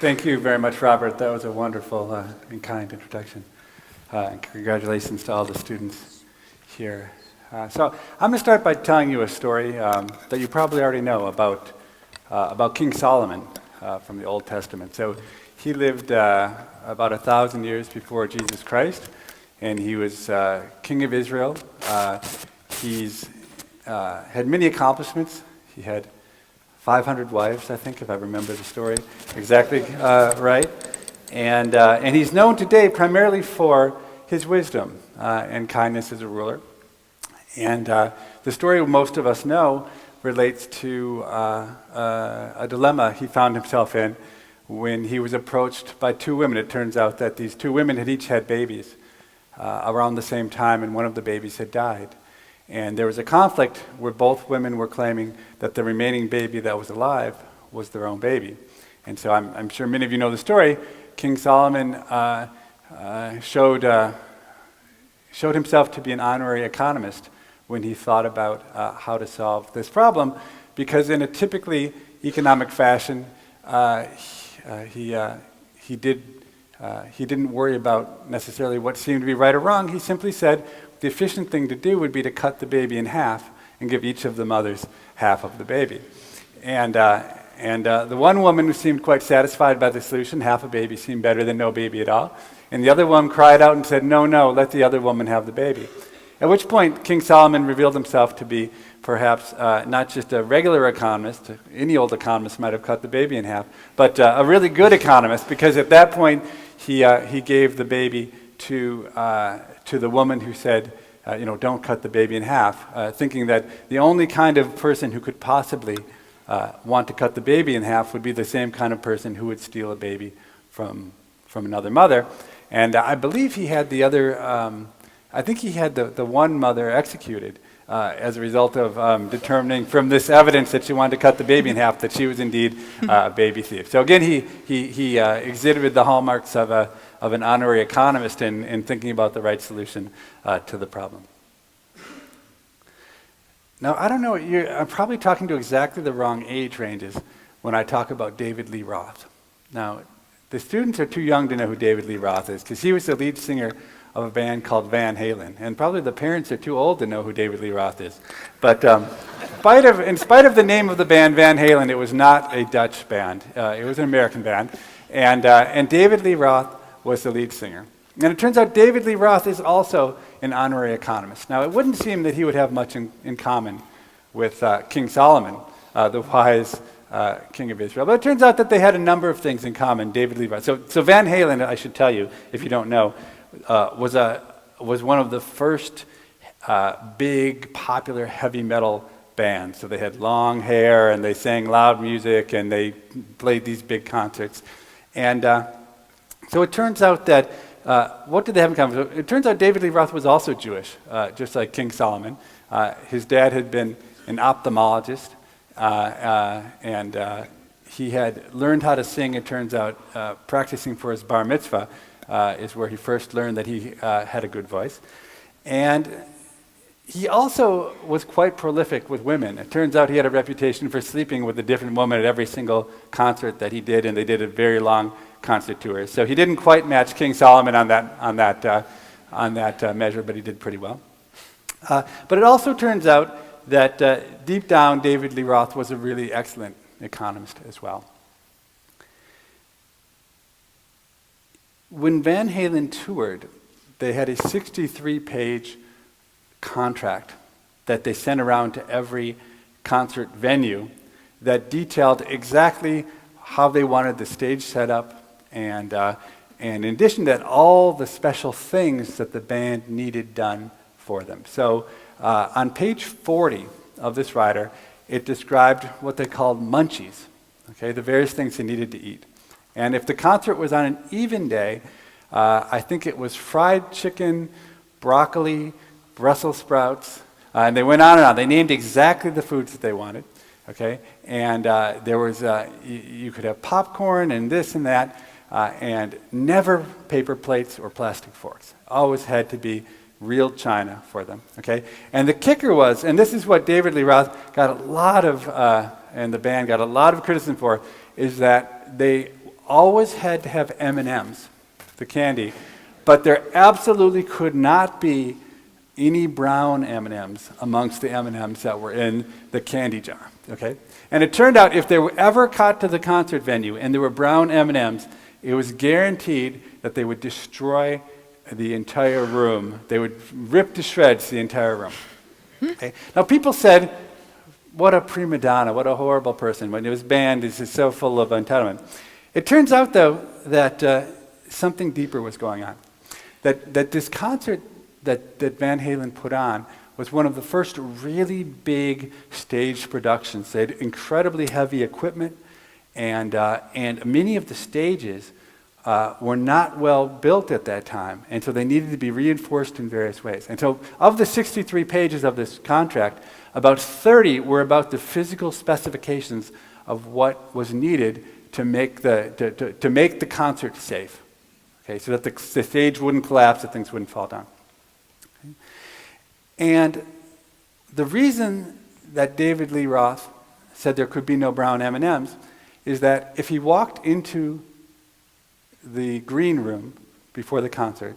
Thank you very much, Robert. That was a wonderful and kind introduction. And congratulations to all the students here. So I'm going to start by telling you a story that you probably already know about King Solomon from the Old Testament. So he lived about 1,000 years before Jesus Christ, and he was king of Israel. He's had many accomplishments. He had 500 wives, I think, if I remember the story exactly right. And he's known today primarily for his wisdom and kindness as a ruler. And the story most of us know relates to a dilemma he found himself in when he was approached by two women. It turns out that these two women had each had babies around the same time, and one of the babies had died. And there was a conflict where both women were claiming that the remaining baby that was alive was their own baby. And so I'm sure many of you know the story. King Solomon showed himself to be an honorary economist when he thought about how to solve this problem, because in a typically economic fashion, he didn't worry about necessarily what seemed to be right or wrong. He simply said the efficient thing to do would be to cut the baby in half and give each of the mothers half of the baby. And the one woman who seemed quite satisfied by the solution, half a baby seemed better than no baby at all. And the other one cried out and said, no, let the other woman have the baby. At which point, King Solomon revealed himself to be perhaps not just a regular economist, any old economist might have cut the baby in half, but a really good economist, because at that point, he gave the baby to the woman who said, don't cut the baby in half, thinking that the only kind of person who could possibly want to cut the baby in half would be the same kind of person who would steal a baby from another mother. And I believe he had the other, I think he had the one mother executed as a result of determining from this evidence that she wanted to cut the baby in half that she was indeed a baby thief. So again, he exhibited the hallmarks of an honorary economist in thinking about the right solution to the problem. Now, I don't know, I'm probably talking to exactly the wrong age ranges when I talk about David Lee Roth. Now, the students are too young to know who David Lee Roth is, because he was the lead singer of a band called Van Halen, and probably the parents are too old to know who David Lee Roth is. But in spite of the name of the band Van Halen, it was not a Dutch band. It was an American band, and David Lee Roth was the lead singer. And it turns out David Lee Roth is also an honorary economist. Now, it wouldn't seem that he would have much in common with King Solomon, the wise king of Israel. But it turns out that they had a number of things in common, David Lee Roth. So Van Halen, I should tell you, if you don't know, was one of the first big, popular heavy metal bands. So they had long hair, and they sang loud music, and they played these big concerts. And so it turns out that, what did they have in common? So it turns out David Lee Roth was also Jewish, just like King Solomon. His dad had been an ophthalmologist, and he had learned how to sing, it turns out, practicing for his bar mitzvah is where he first learned that he had a good voice. And he also was quite prolific with women. It turns out he had a reputation for sleeping with a different woman at every single concert that he did, and they did a very long concert tour. So he didn't quite match King Solomon on that measure, but he did pretty well. But it also turns out that deep down, David Lee Roth was a really excellent economist as well. When Van Halen toured, they had a 63-page contract that they sent around to every concert venue that detailed exactly how they wanted the stage set up, and in addition to that, all the special things that the band needed done for them. So on page 40 of this rider, it described what they called munchies, okay, the various things they needed to eat. And if the concert was on an even day, I think it was fried chicken, broccoli, Brussels sprouts, and they went on and on. They named exactly the foods that they wanted, okay? And there was, you could have popcorn and this and that, and never paper plates or plastic forks. Always had to be real china for them, okay? And the kicker was, and this is what David Lee Roth got a lot of, and the band got a lot of criticism for, is that they always had to have M&Ms, the candy, but there absolutely could not be any brown M&Ms amongst the M&Ms that were in the candy jar, okay? And it turned out if they were ever caught to the concert venue and there were brown M&Ms, it was guaranteed that they would destroy the entire room. They would rip to shreds the entire room. Okay? Now people said, what a prima donna, what a horrible person. When it was banned, this is so full of entitlement. It turns out, though, that something deeper was going on. That this concert that Van Halen put on was one of the first really big staged productions. They had incredibly heavy equipment, and many of the stages were not well built at that time, and so they needed to be reinforced in various ways. And so of the 63 pages of this contract, about 30 were about the physical specifications of what was needed to make the concert safe, okay, so that the stage wouldn't collapse, that things wouldn't fall down. Okay? And the reason that David Lee Roth said there could be no brown M&Ms is that if he walked into the green room before the concert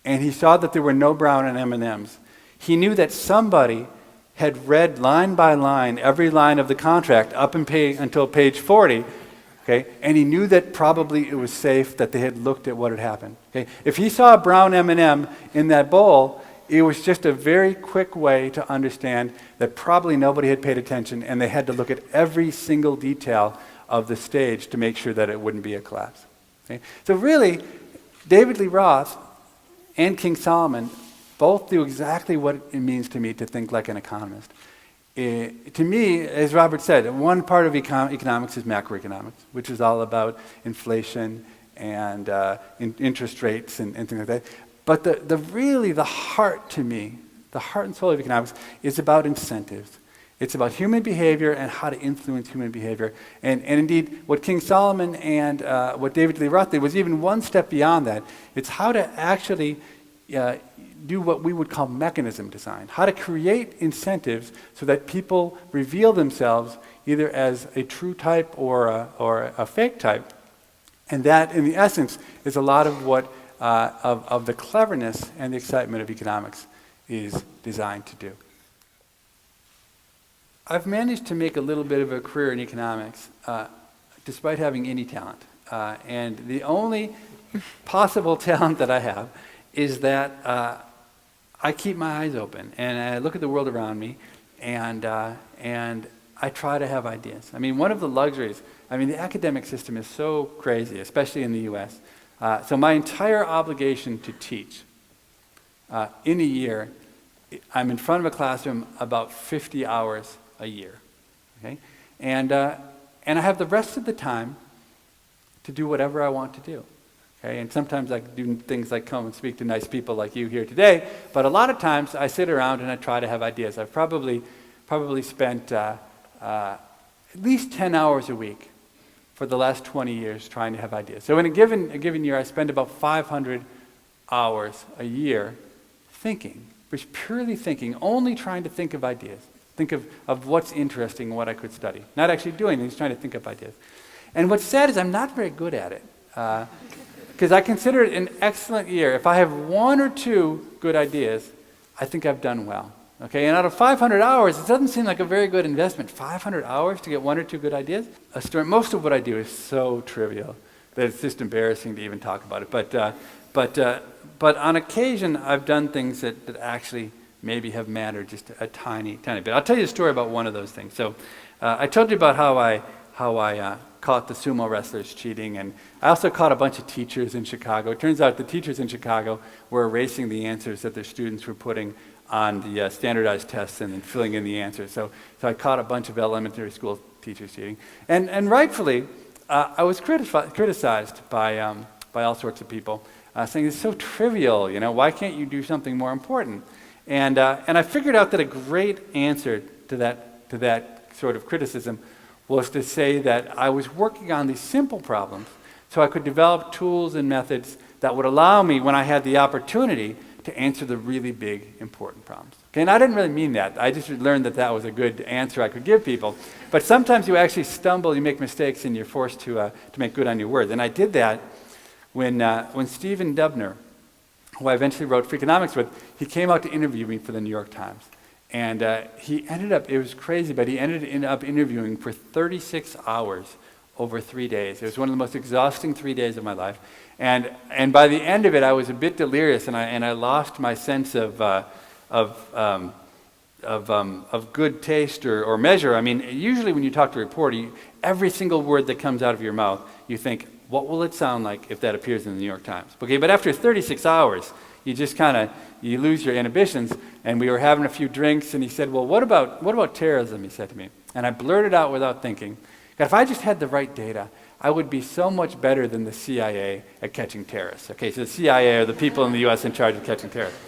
and he saw that there were no brown and M&Ms, he knew that somebody had read line by line every line of the contract up until page 40, okay, and he knew that probably it was safe, that they had looked at what had happened. Okay? If he saw a brown M&M in that bowl, it was just a very quick way to understand that probably nobody had paid attention and they had to look at every single detail of the stage to make sure that it wouldn't be a collapse. Okay? So really, David Lee Roth and King Solomon both do exactly what it means to me to think like an economist. To me, as Robert said, one part of economics is macroeconomics, which is all about inflation and interest rates and things like that. But the heart to me, the heart and soul of economics is about incentives. It's about human behavior and how to influence human behavior. And indeed, what King Solomon and what David Lee Roth did was even one step beyond that. It's how to actually do what we would call mechanism design, how to create incentives so that people reveal themselves either as a true type or a fake type. And that, in the essence, is a lot of what of the cleverness and the excitement of economics is designed to do. I've managed to make a little bit of a career in economics despite having any talent. And the only possible talent that I have is that I keep my eyes open and I look at the world around me and I try to have ideas. I mean, one of the luxuries, the academic system is so crazy, especially in the US. So my entire obligation to teach in a year, I'm in front of a classroom about 50 hours a year, okay? And I have the rest of the time to do whatever I want to do, okay? And sometimes I do things like come and speak to nice people like you here today, but a lot of times I sit around and I try to have ideas. I've probably spent at least 10 hours a week for the last 20 years trying to have ideas. So in a given year, I spend about 500 hours a year thinking, just purely thinking, only trying to think of ideas. Think of what's interesting and what I could study. Not actually doing it, just trying to think of ideas. And what's sad is I'm not very good at it. Because I consider it an excellent year. If I have one or two good ideas, I think I've done well. Okay, and out of 500 hours, it doesn't seem like a very good investment. 500 hours to get one or two good ideas? Most of what I do is so trivial that it's just embarrassing to even talk about it. But on occasion, I've done things that actually maybe have mattered just a tiny bit. I'll tell you a story about one of those things. So I told you about how I caught the sumo wrestlers cheating, and I also caught a bunch of teachers in Chicago. It turns out the teachers in Chicago were erasing the answers that their students were putting on the standardized tests and then filling in the answers. So I caught a bunch of elementary school teachers cheating. And rightfully, I was criticized by all sorts of people, saying it's so trivial, why can't you do something more important? And I figured out that a great answer to that sort of criticism was to say that I was working on these simple problems so I could develop tools and methods that would allow me, when I had the opportunity, to answer the really big, important problems. Okay, and I didn't really mean that. I just learned that that was a good answer I could give people. But sometimes you actually stumble, you make mistakes, and you're forced to make good on your words. And I did that when Steven Levitt, who I eventually wrote for economics with, he came out to interview me for the New York Times. And he ended up, it was crazy, but he ended up interviewing for 36 hours over 3 days. It was one of the most exhausting 3 days of my life. And by the end of it, I was a bit delirious, and I lost my sense of good taste or measure. I mean, usually when you talk to a reporter, every single word that comes out of your mouth, you think, what will it sound like if that appears in the New York Times? Okay, but after 36 hours, you just you lose your inhibitions. And we were having a few drinks, and he said, well, what about terrorism, he said to me. And I blurted out without thinking, that if I just had the right data, I would be so much better than the CIA at catching terrorists. Okay, so the CIA are the people in the U.S. in charge of catching terrorists.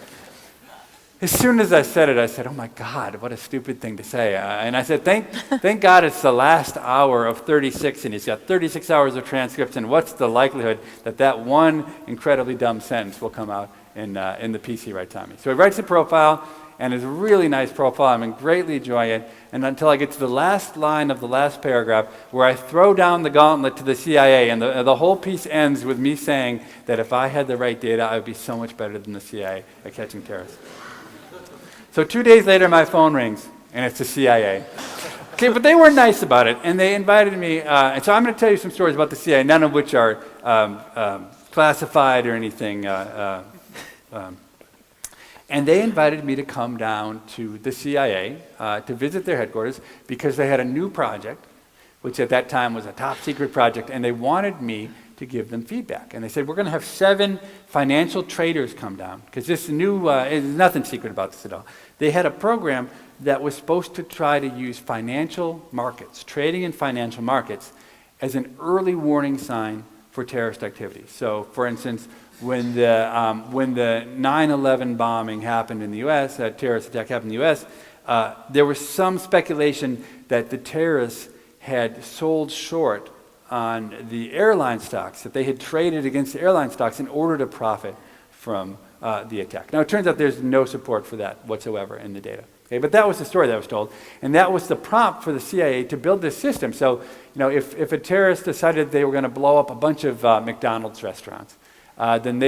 As soon as I said it, I said, oh my God, what a stupid thing to say. And I said, thank God it's the last hour of 36, and he's got 36 hours of transcripts, and what's the likelihood that that one incredibly dumb sentence will come out in the piece he writes on me. So he writes a profile, and it's a really nice profile. I'm greatly enjoying it. And until I get to the last line of the last paragraph, where I throw down the gauntlet to the CIA, and the whole piece ends with me saying that if I had the right data, I would be so much better than the CIA at catching terrorists. So 2 days later, my phone rings, and it's the CIA. Okay, but they were nice about it, and they invited me. And so I'm going to tell you some stories about the CIA, none of which are classified or anything. And they invited me to come down to the CIA to visit their headquarters because they had a new project, which at that time was a top secret project, and they wanted me to give them feedback. And they said, we're going to have 7 financial traders come down, because this new, there's nothing secret about this at all. They had a program that was supposed to try to use financial markets, trading in financial markets, as an early warning sign for terrorist activity. So, for instance, when the 9/11 bombing happened in the U.S., a terrorist attack happened in the U.S., there was some speculation that the terrorists had sold short on the airline stocks, that they had traded against the airline stocks in order to profit from the attack. Now, it turns out there's no support for that whatsoever in the data. Okay, but that was the story that was told, and that was the prompt for the CIA to build this system. So, if a terrorist decided they were going to blow up a bunch of McDonald's restaurants, then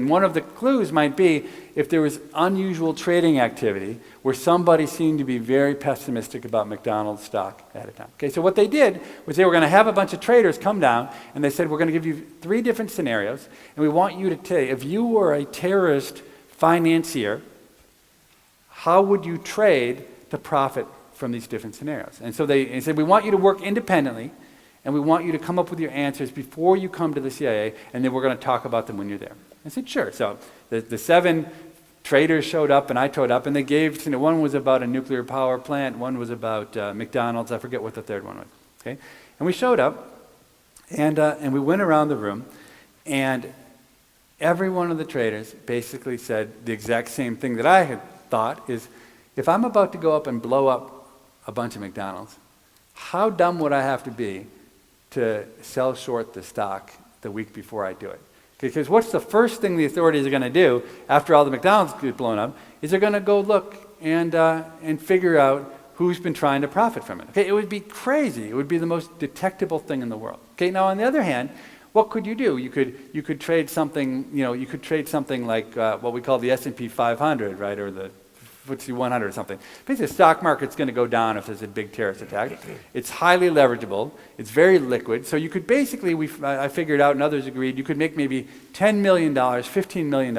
one of the clues might be if there was unusual trading activity where somebody seemed to be very pessimistic about McDonald's stock at a time. Okay, so what they did was they were going to have a bunch of traders come down, and they said, we're going to give you 3 different scenarios, and we want you to tell, if you were a terrorist financier, how would you trade to profit from these different scenarios? And so they said, we want you to work independently, and we want you to come up with your answers before you come to the CIA, and then we're going to talk about them when you're there. I said, sure. So the 7 traders showed up, and I showed up, and they gave, one was about a nuclear power plant, one was about McDonald's, I forget what the third one was. Okay, and we showed up, and we went around the room, and every one of the traders basically said the exact same thing that I had thought, is if I'm about to go up and blow up a bunch of McDonald's, how dumb would I have to be to sell short the stock the week before I do it? Because what's the first thing the authorities are going to do after all the McDonald's get blown up is they're going to go look and figure out who's been trying to profit from it. Okay, it would be crazy. It would be the most detectable thing in the world. Okay, now on the other hand, what could you do? You could trade something. You could trade something like what we call the S&P 500, right, or the FTSE 100 or something. Basically, the stock market's going to go down if there's a big terrorist attack. It's highly leverageable. It's very liquid. So you could basically, I figured out, and others agreed, you could make maybe $10 million, $15 million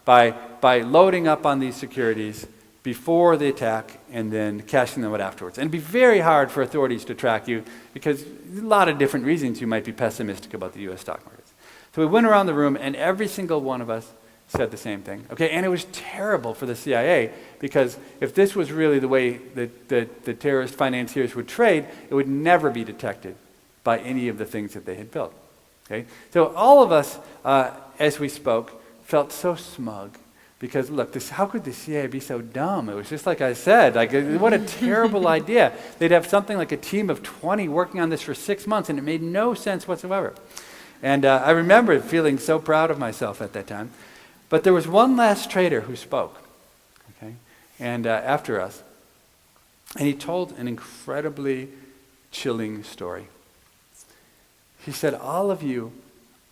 by loading up on these securities before the attack and then cashing them out afterwards. And it'd be very hard for authorities to track you because a lot of different reasons you might be pessimistic about the U.S. stock markets. So we went around the room, and every single one of us said the same thing. Okay, and it was terrible for the CIA because if this was really the way that the terrorist financiers would trade, it would never be detected by any of the things that they had built. Okay, so all of us, as we spoke, felt so smug because look, how could the CIA be so dumb? It was just like I said, like what a terrible idea. They'd have something like a team of 20 working on this for 6 months, and it made no sense whatsoever. And I remember feeling so proud of myself at that time. But there was one last trader who spoke, okay? and after us. And he told an incredibly chilling story. He said, all of you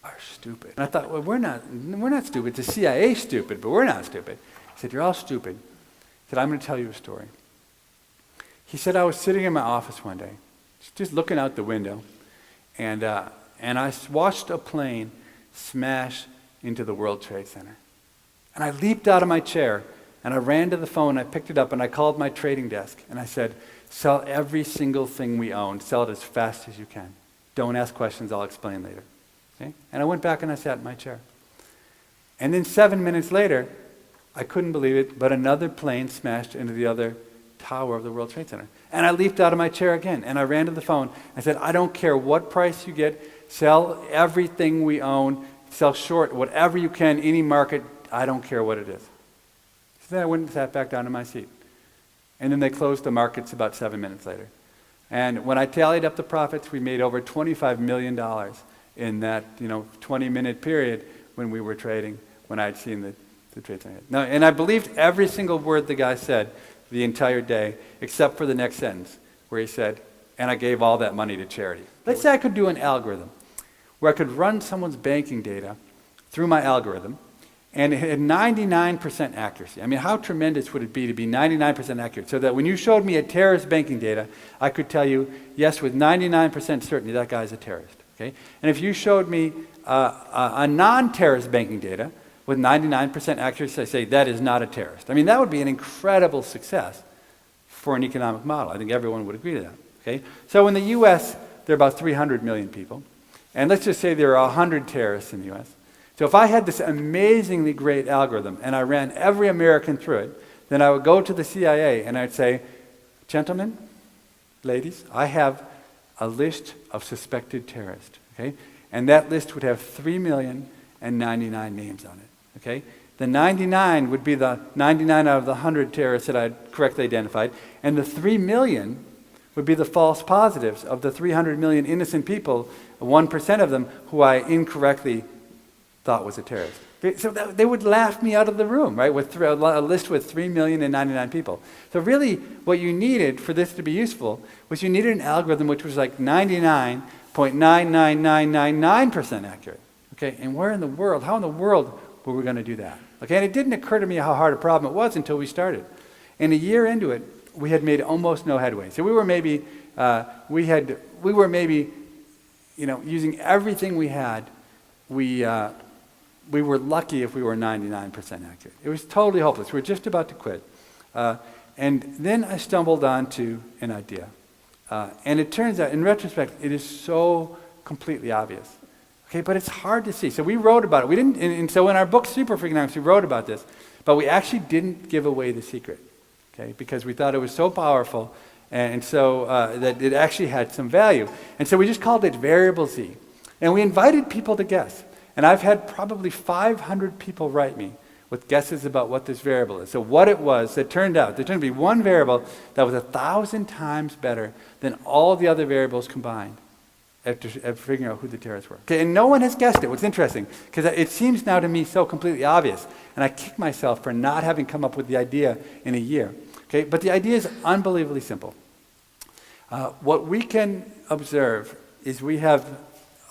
are stupid. And I thought, well, we're not stupid. The CIA's stupid, but we're not stupid. He said, you're all stupid. He said, I'm going to tell you a story. He said, I was sitting in my office one day, just looking out the window, and I watched a plane smash into the World Trade Center. And I leaped out of my chair, and I ran to the phone, I picked it up, and I called my trading desk, and I said, sell every single thing we own. Sell it as fast as you can. Don't ask questions, I'll explain later. Okay? And I went back and I sat in my chair. And then 7 minutes later, I couldn't believe it, but another plane smashed into the other tower of the World Trade Center. And I leaped out of my chair again, and I ran to the phone. I said, I don't care what price you get, sell everything we own, sell short, whatever you can, any market, I don't care what it is. So then I went and sat back down in my seat. And then they closed the markets about 7 minutes later. And when I tallied up the profits, we made over $25 million in that 20-minute period when we were trading, when I'd seen the trade center. Now, and I believed every single word the guy said the entire day, except for the next sentence, where he said, and I gave all that money to charity. Let's say I could do an algorithm where I could run someone's banking data through my algorithm, and it had 99% accuracy. I mean, how tremendous would it be to be 99% accurate? So that when you showed me a terrorist banking data, I could tell you, yes, with 99% certainty, that guy's a terrorist. Okay? And if you showed me a non-terrorist banking data with 99% accuracy, I say, that is not a terrorist. I mean, that would be an incredible success for an economic model. I think everyone would agree to that. Okay? So in the U.S., there are about 300 million people. And let's just say there are 100 terrorists in the U.S. So if I had this amazingly great algorithm and I ran every American through it, then I would go to the CIA and I'd say, gentlemen, ladies, I have a list of suspected terrorists, okay? And that list would have 3,099 names on it, okay? The 99 would be the 99 out of the 100 terrorists that I'd correctly identified, and the 3 million would be the false positives of the 300 million innocent people, 1% of them who I incorrectly thought was a terrorist. So they would laugh me out of the room, right, with a list with 3,099 people. So really, what you needed for this to be useful was you needed an algorithm which was like 99.99999% accurate. Okay, and how in the world were we going to do that? Okay, and it didn't occur to me how hard a problem it was until we started. And a year into it, we had made almost no headway. So we were maybe, using everything we had, we were lucky if we were 99% accurate. It was totally hopeless. We were just about to quit. And then I stumbled onto an idea. And it turns out, in retrospect, it is so completely obvious. Okay, but it's hard to see. So we wrote about it. We didn't, and so in our book, Super Freakonomics, we wrote about this. But we actually didn't give away the secret. Okay, because we thought it was so powerful, and so that it actually had some value. And so we just called it Variable Z. And we invited people to guess. And I've had probably 500 people write me with guesses about what this variable is. So what it was, there turned to be one variable that was 1,000 times better than all the other variables combined at figuring out who the terrorists were. Okay, and no one has guessed it. What's interesting, because it seems now to me so completely obvious, and I kick myself for not having come up with the idea in a year. Okay, but the idea is unbelievably simple. What we can observe is we have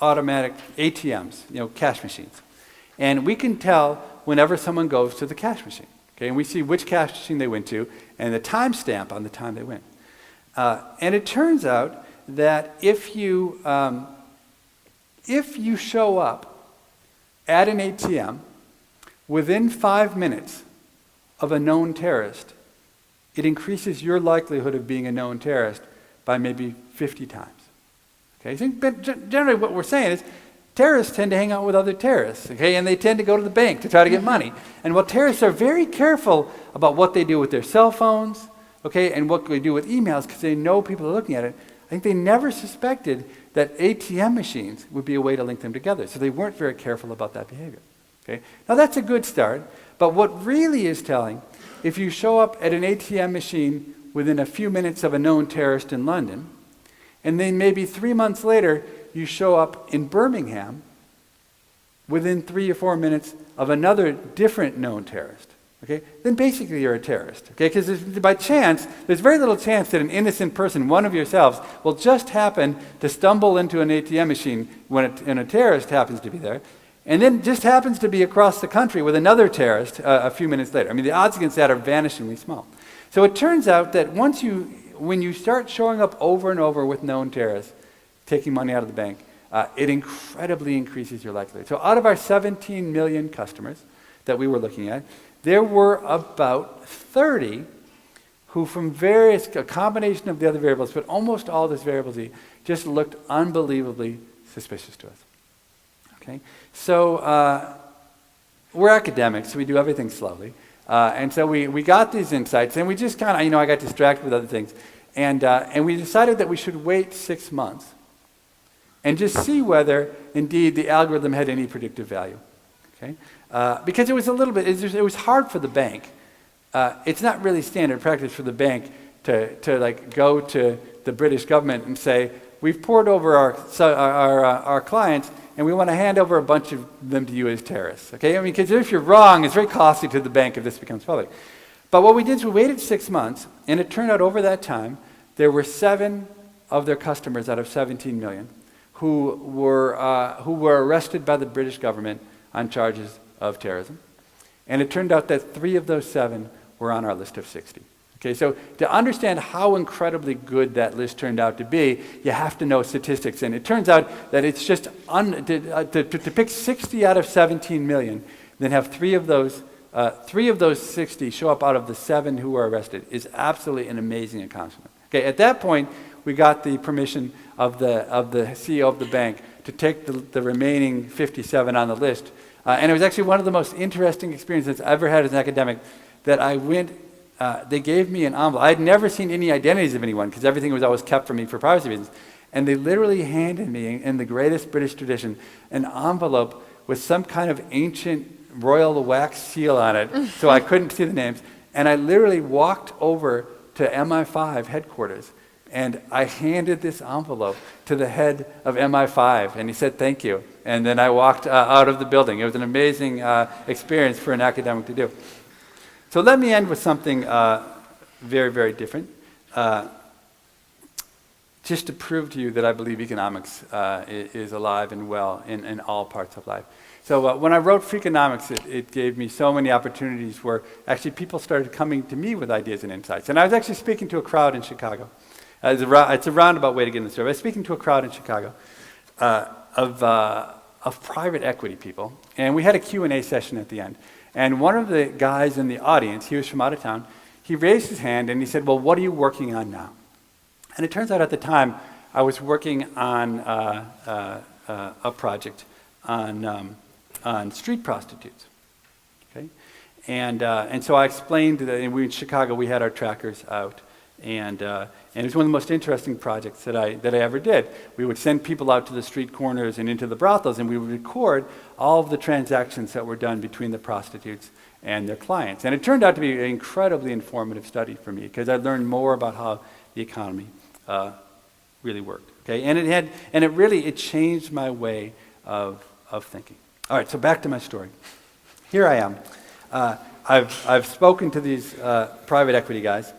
automatic ATMs, cash machines. And we can tell whenever someone goes to the cash machine. Okay, and we see which cash machine they went to and the timestamp on the time they went. And it turns out that if you show up at an ATM within 5 minutes of a known terrorist, it increases your likelihood of being a known terrorist by maybe 50 times. Okay, but generally what we're saying is terrorists tend to hang out with other terrorists, okay, and they tend to go to the bank to try to get money. And while terrorists are very careful about what they do with their cell phones, okay, and what they do with emails because they know people are looking at it, I think they never suspected that ATM machines would be a way to link them together. So they weren't very careful about that behavior. Okay, now that's a good start, but what really is telling, if you show up at an ATM machine within a few minutes of a known terrorist in London, and then maybe 3 months later, you show up in Birmingham within 3 or 4 minutes of another different known terrorist. okay, then basically you're a terrorist, okay? Because by chance, there's very little chance that an innocent person, one of yourselves, will just happen to stumble into an ATM machine when a terrorist happens to be there, and then just happens to be across the country with another terrorist a few minutes later. I mean, the odds against that are vanishingly small. So it turns out that when you start showing up over and over with known terrorists, taking money out of the bank, it incredibly increases your likelihood. So out of our 17 million customers that we were looking at, there were about 30 who from a combination of the other variables, but almost all this variable Z, just looked unbelievably suspicious to us. Okay? So we're academics, so we do everything slowly. And so we got these insights, and we just kind of, I got distracted with other things. And we decided that we should wait 6 months and just see whether, indeed, the algorithm had any predictive value. Okay? Because it was hard for the bank. It's not really standard practice for the bank to like go to the British government and say, we've poured over our clients, and we want to hand over a bunch of them to you as terrorists. Okay? I mean, because if you're wrong, it's very costly to the bank if this becomes public. But what we did is we waited 6 months, and it turned out over that time, there were 7 of their customers out of 17 million who were arrested by the British government on charges of terrorism. And it turned out that 3 of those 7 were on our list of 60. Okay, so to understand how incredibly good that list turned out to be, you have to know statistics. And it turns out that it's just, to pick 60 out of 17 million, then have 3 of those 60 show up out of the 7 who were arrested is absolutely an amazing accomplishment. Okay, at that point, we got the permission of the CEO of the bank to take the remaining 57 on the list. And it was actually one of the most interesting experiences I've ever had as an academic that I went, they gave me an envelope. I had never seen any identities of anyone because everything was always kept from me for privacy reasons. And they literally handed me, in the greatest British tradition, an envelope with some kind of ancient royal wax seal on it, so I couldn't see the names. And I literally walked over to MI5 headquarters, and I handed this envelope to the head of MI5, and he said, thank you. And then I walked out of the building. It was an amazing experience for an academic to do. So let me end with something very, very different, just to prove to you that I believe economics is alive and well in all parts of life. So when I wrote Freakonomics, it gave me so many opportunities where actually people started coming to me with ideas and insights. And I was actually speaking to a crowd in Chicago. It's a roundabout way to get in the story. I was speaking to a crowd in Chicago of private equity people, and we had a Q&A session at the end. And one of the guys in the audience, he was from out of town, he raised his hand and he said, well, what are you working on now? And it turns out at the time, I was working on a project on street prostitutes. Okay? And so I explained that in Chicago, we had our trackers out. And it was one of the most interesting projects that I ever did. We would send people out to the street corners and into the brothels, and we would record all of the transactions that were done between the prostitutes and their clients. And it turned out to be an incredibly informative study for me because I learned more about how the economy really worked. Okay, and it changed my way of thinking. All right, so back to my story. Here I am. I've spoken to these private equity guys.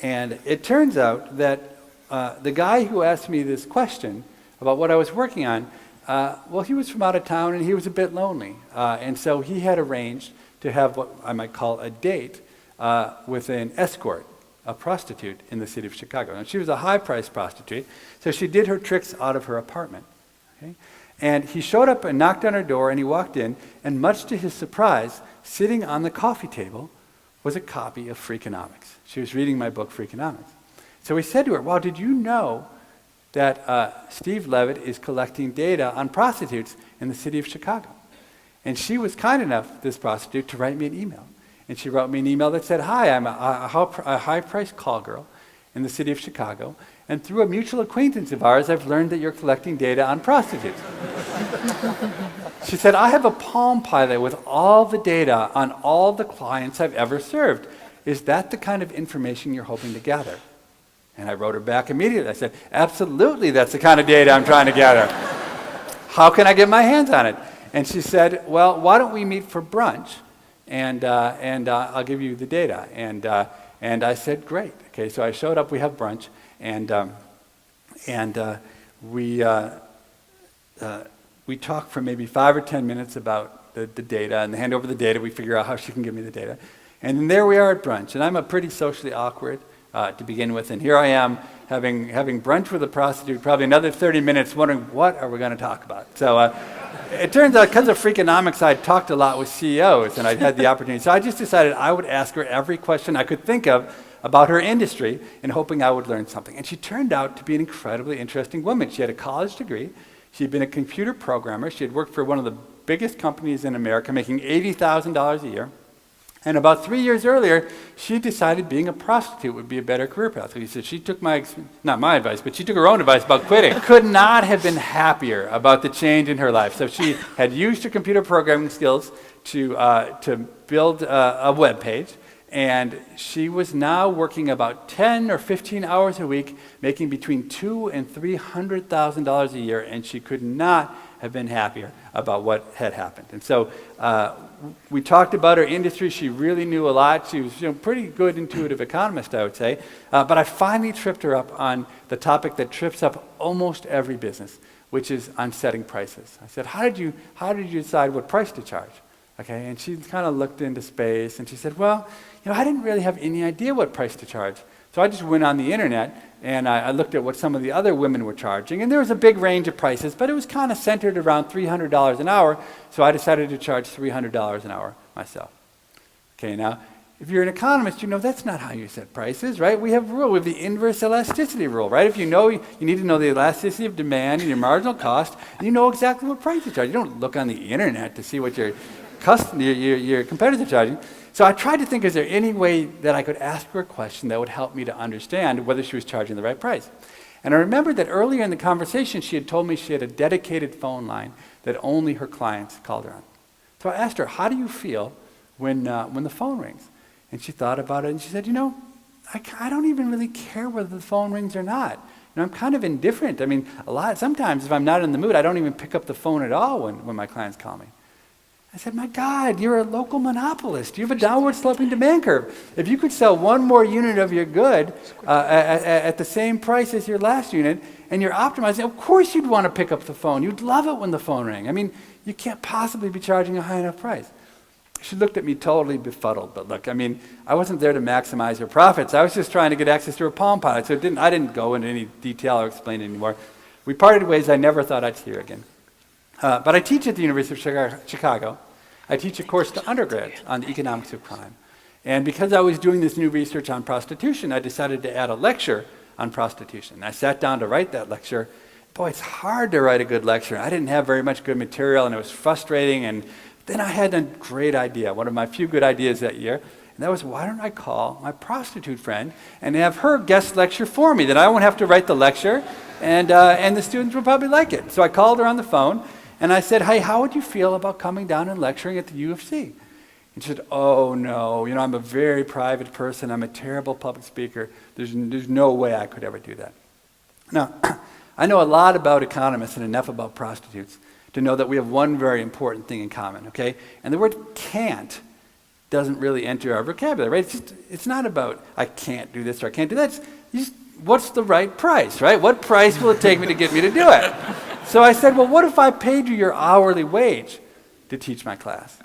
And it turns out that the guy who asked me this question about what I was working on, well, he was from out of town and he was a bit lonely. And so he had arranged to have what I might call a date with an escort, a prostitute in the city of Chicago. And she was a high-priced prostitute, so she did her tricks out of her apartment. Okay? And he showed up and knocked on her door and he walked in, and much to his surprise, sitting on the coffee table was a copy of Freakonomics. She was reading my book, Freakonomics. So he said to her, well, did you know that Steve Levitt is collecting data on prostitutes in the city of Chicago? And she was kind enough, this prostitute, to write me an email. And she wrote me an email that said, hi, I'm a high-priced call girl in the city of Chicago, and through a mutual acquaintance of ours, I've learned that you're collecting data on prostitutes. She said, I have a Palm Pilot with all the data on all the clients I've ever served. Is that the kind of information you're hoping to gather? And I wrote her back immediately. I said, absolutely, that's the kind of data I'm trying to gather. How can I get my hands on it? And she said, well, why don't we meet for brunch, and I'll give you the data. And I said, great. Okay, so I showed up. We have brunch, and we talk for maybe 5 or 10 minutes about the data, and hand over the data. We figure out how she can give me the data. And then there we are at brunch, and I'm a pretty socially awkward to begin with, and here I am having brunch with a prostitute, probably another 30 minutes, wondering what are we going to talk about. So it turns out, because of Freakonomics, I'd talked a lot with CEOs, and I'd had the opportunity. So I just decided I would ask her every question I could think of about her industry, and hoping I would learn something. And she turned out to be an incredibly interesting woman. She had a college degree. She'd been a computer programmer. She had worked for one of the biggest companies in America, making $80,000 a year. And about 3 years earlier, she decided being a prostitute would be a better career path. So she took not my advice, but she took her own advice about quitting. Could not have been happier about the change in her life. So she had used her computer programming skills to build a web page. And she was now working about 10 or 15 hours a week, making between $200,000 and $300,000 a year, and she could not have been happier about what had happened. And so we talked about her industry. She really knew a lot. She was pretty good intuitive economist, I would say. But I finally tripped her up on the topic that trips up almost every business, which is on setting prices. I said, how did you decide what price to charge? Okay, and she kind of looked into space, and she said, well, I didn't really have any idea what price to charge. So I just went on the internet, and I looked at what some of the other women were charging, and there was a big range of prices, but it was kind of centered around $300 an hour, so I decided to charge $300 an hour myself. Okay, now, if you're an economist, that's not how you set prices, right? We have a rule. We have the inverse elasticity rule, right? If you need to know the elasticity of demand and your marginal cost, and you know exactly what price to charge. You don't look on the internet to see what your competitors are charging. So I tried to think, is there any way that I could ask her a question that would help me to understand whether she was charging the right price? And I remembered that earlier in the conversation, she had told me she had a dedicated phone line that only her clients called her on. So I asked her, how do you feel when the phone rings? And she thought about it, and she said, I don't even really care whether the phone rings or not. I'm kind of indifferent. I mean, sometimes if I'm not in the mood, I don't even pick up the phone at all when my clients call me. I said, my God, you're a local monopolist. You have a downward sloping demand curve. If you could sell one more unit of your good at the same price as your last unit, and you're optimizing, of course you'd want to pick up the phone. You'd love it when the phone rang. I mean, you can't possibly be charging a high enough price. She looked at me totally befuddled. But look, I wasn't there to maximize her profits. I was just trying to get access to her Palm Pilot. So I didn't go into any detail or explain it anymore. We parted ways I never thought I'd see her again. But I teach at the University of Chicago. I teach a course to undergrads on the economics of crime. And because I was doing this new research on prostitution, I decided to add a lecture on prostitution. I sat down to write that lecture. Boy, it's hard to write a good lecture. I didn't have very much good material, and it was frustrating. And then I had a great idea, one of my few good ideas that year. And that was, why don't I call my prostitute friend and have her guest lecture for me? Then I won't have to write the lecture, and the students will probably like it. So I called her on the phone. And I said, hey, how would you feel about coming down and lecturing at the U of C? And she said, oh, no, I'm a very private person. I'm a terrible public speaker. There's no way I could ever do that. Now, I know a lot about economists and enough about prostitutes to know that we have one very important thing in common, okay? And the word can't doesn't really enter our vocabulary, right? It's not about I can't do this or I can't do that. What's the right price, right? What price will it take me to get me to do it? So I said, well, what if I paid you your hourly wage to teach my class?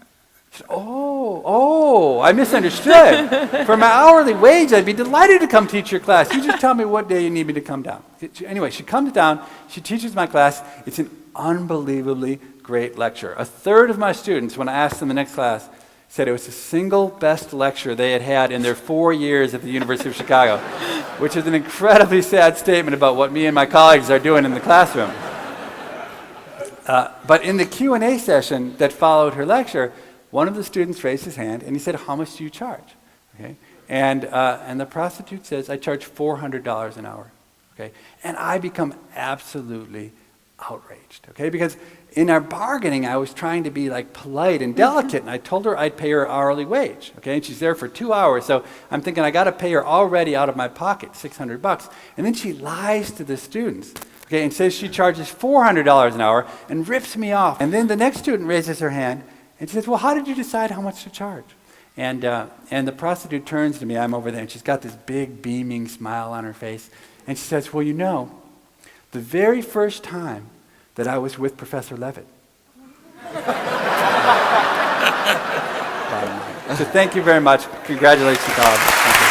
She said, oh, I misunderstood. For my hourly wage, I'd be delighted to come teach your class. You just tell me what day you need me to come down. Anyway, she comes down, she teaches my class. It's an unbelievably great lecture. A third of my students, when I asked them the next class, said it was the single best lecture they had had in their 4 years at the University of Chicago, which is an incredibly sad statement about what me and my colleagues are doing in the classroom. But in the Q&A session that followed her lecture, one of the students raised his hand and he said, how much do you charge? Okay? And the prostitute says, I charge $400 an hour. Okay? And I become absolutely outraged. Okay? Because in our bargaining, I was trying to be polite and delicate, and I told her I'd pay her hourly wage. Okay? And she's there for 2 hours, so I'm thinking I got to pay her already out of my pocket, $600. And then she lies to the students. And says she charges $400 an hour and rips me off. And then the next student raises her hand And she says, well, how did you decide how much to charge? And the prostitute turns to me, I'm over there, and she's got this big beaming smile on her face. And she says, well, you know, the very first time that I was with Professor Levitt. So thank you very much. Congratulations, Bob. Thank you.